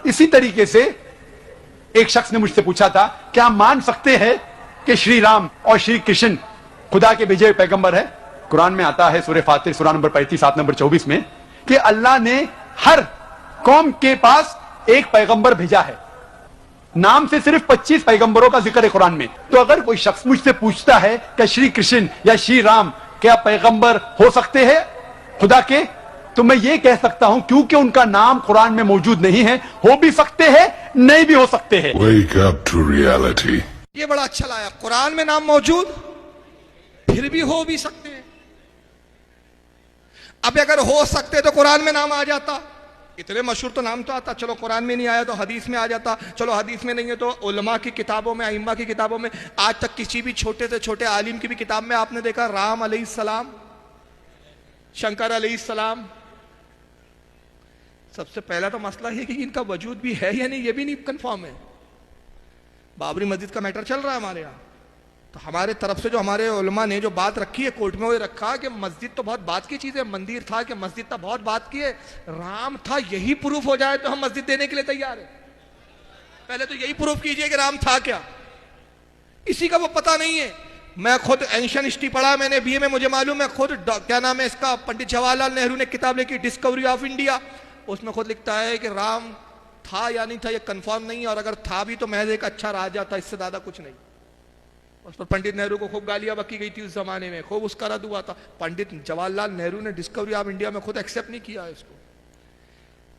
इसी तरीके से एक शख्स ने मुझसे पूछा था, क्या मान सकते हैं कि श्री राम और श्री कृष्ण खुदा के भेजे पैगंबर है? कुरान में आता है सूरह फातिर सूरा नंबर 35 आयत नंबर 24 में कि अल्लाह ने हर कौम के पास एक पैगंबर भेजा है। नाम से सिर्फ 25 पैगंबरों का जिक्र है कुरान में। तो अगर कोई शख्स मुझसे पूछता है कि श्री कृष्ण या श्री राम क्या पैगंबर हो सकते हैं खुदा के, तो मैं ये कह सकता हूं क्योंकि उनका नाम कुरान में मौजूद नहीं है, हो भी सकते हैं, नहीं भी हो सकते हैं। Wake up to reality. ये बड़ा अच्छा लाया, कुरान में नाम मौजूद फिर भी हो भी सकते हैं। अब अगर हो सकते तो कुरान में नाम आ जाता, इतने मशहूर तो नाम तो आता, चलो कुरान में नहीं आया तो हदीस में आ जाता, चलो हदीस में नहीं है तो उलमा की किताबों में, अइम्मा की किताबों में, आज तक किसी भी छोटे से छोटे आलिम की भी किताब में आपने देखा राम अलैहिस्सलाम, शंकर अलैहिस्सलाम। सबसे पहला तो मसला है कि इनका वजूद भी है या नहीं, ये भी नहीं कंफर्म है। बाबरी मस्जिद का मैटर चल रहा है हमारे यहाँ, तो हमारे तरफ से जो हमारे उलमा ने जो बात रखी है कोर्ट में, वो रखा कि मस्जिद तो बहुत बात की चीज है, मंदिर था कि मस्जिद था बहुत बात की है, राम था यही प्रूफ हो जाए तो हम मस्जिद देने के लिए तैयार है। पहले तो यही प्रूफ कीजिए कि राम था क्या, इसी का वो पता नहीं है। मैं खुद एंशियंट हिस्ट्री पढ़ा मैंने बीए में, मुझे मालूम है खुद, क्या नाम है इसका, पंडित जवाहरलाल नेहरू ने किताब लिखी डिस्कवरी ऑफ इंडिया, उसमें खुद लिखता है कि राम था या नहीं था ये कंफर्म नहीं है, और अगर था भी तो महज एक अच्छा राजा था, इससे ज्यादा कुछ नहीं। उस पर पंडित नेहरू को खूब गालियां बकी गई थी उस जमाने में, खूब उसका रद्द हुआ था। पंडित जवाहरलाल नेहरू ने डिस्कवरी ऑफ इंडिया में खुद एक्सेप्ट नहीं किया इसको।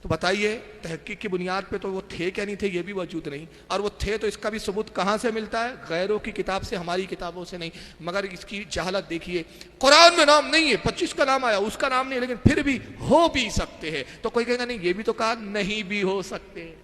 तो बताइए तहकीक की बुनियाद पे तो वो थे क्या नहीं थे ये भी वजूद नहीं, और वो थे तो इसका भी सबूत कहां से मिलता है? गैरों की किताब से, हमारी किताबों से नहीं। मगर इसकी जहालत देखिए, कुरान में नाम नहीं है, 25 का नाम आया, उसका नाम नहीं, लेकिन फिर भी हो भी सकते हैं। तो कोई कहेगा नहीं, ये भी तो कहा नहीं भी हो सकते।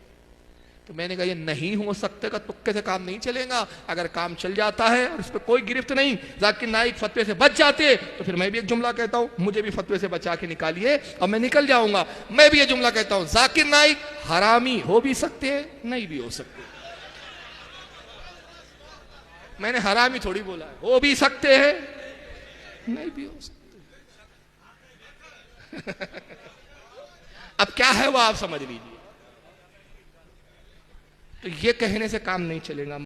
तो मैंने कहा ये नहीं हो सकते का तुक्के से काम नहीं चलेगा। अगर काम चल जाता है और इस पर कोई गिरफ्त नहीं, जाकिर नाइक फतवे से बच जाते, तो फिर मैं भी एक जुमला कहता हूं, मुझे भी फतवे से बचा के निकालिए और मैं निकल जाऊंगा। मैं भी ये जुमला कहता हूं, जाकिर नाइक हरामी हो भी सकते हैं, नहीं भी हो सकते। मैंने हरामी थोड़ी बोला है, हो भी सकते हैं, नहीं भी हो सकते। अब क्या है वो आप समझ लीजिए। तो ये कहने से काम नहीं चलेगा।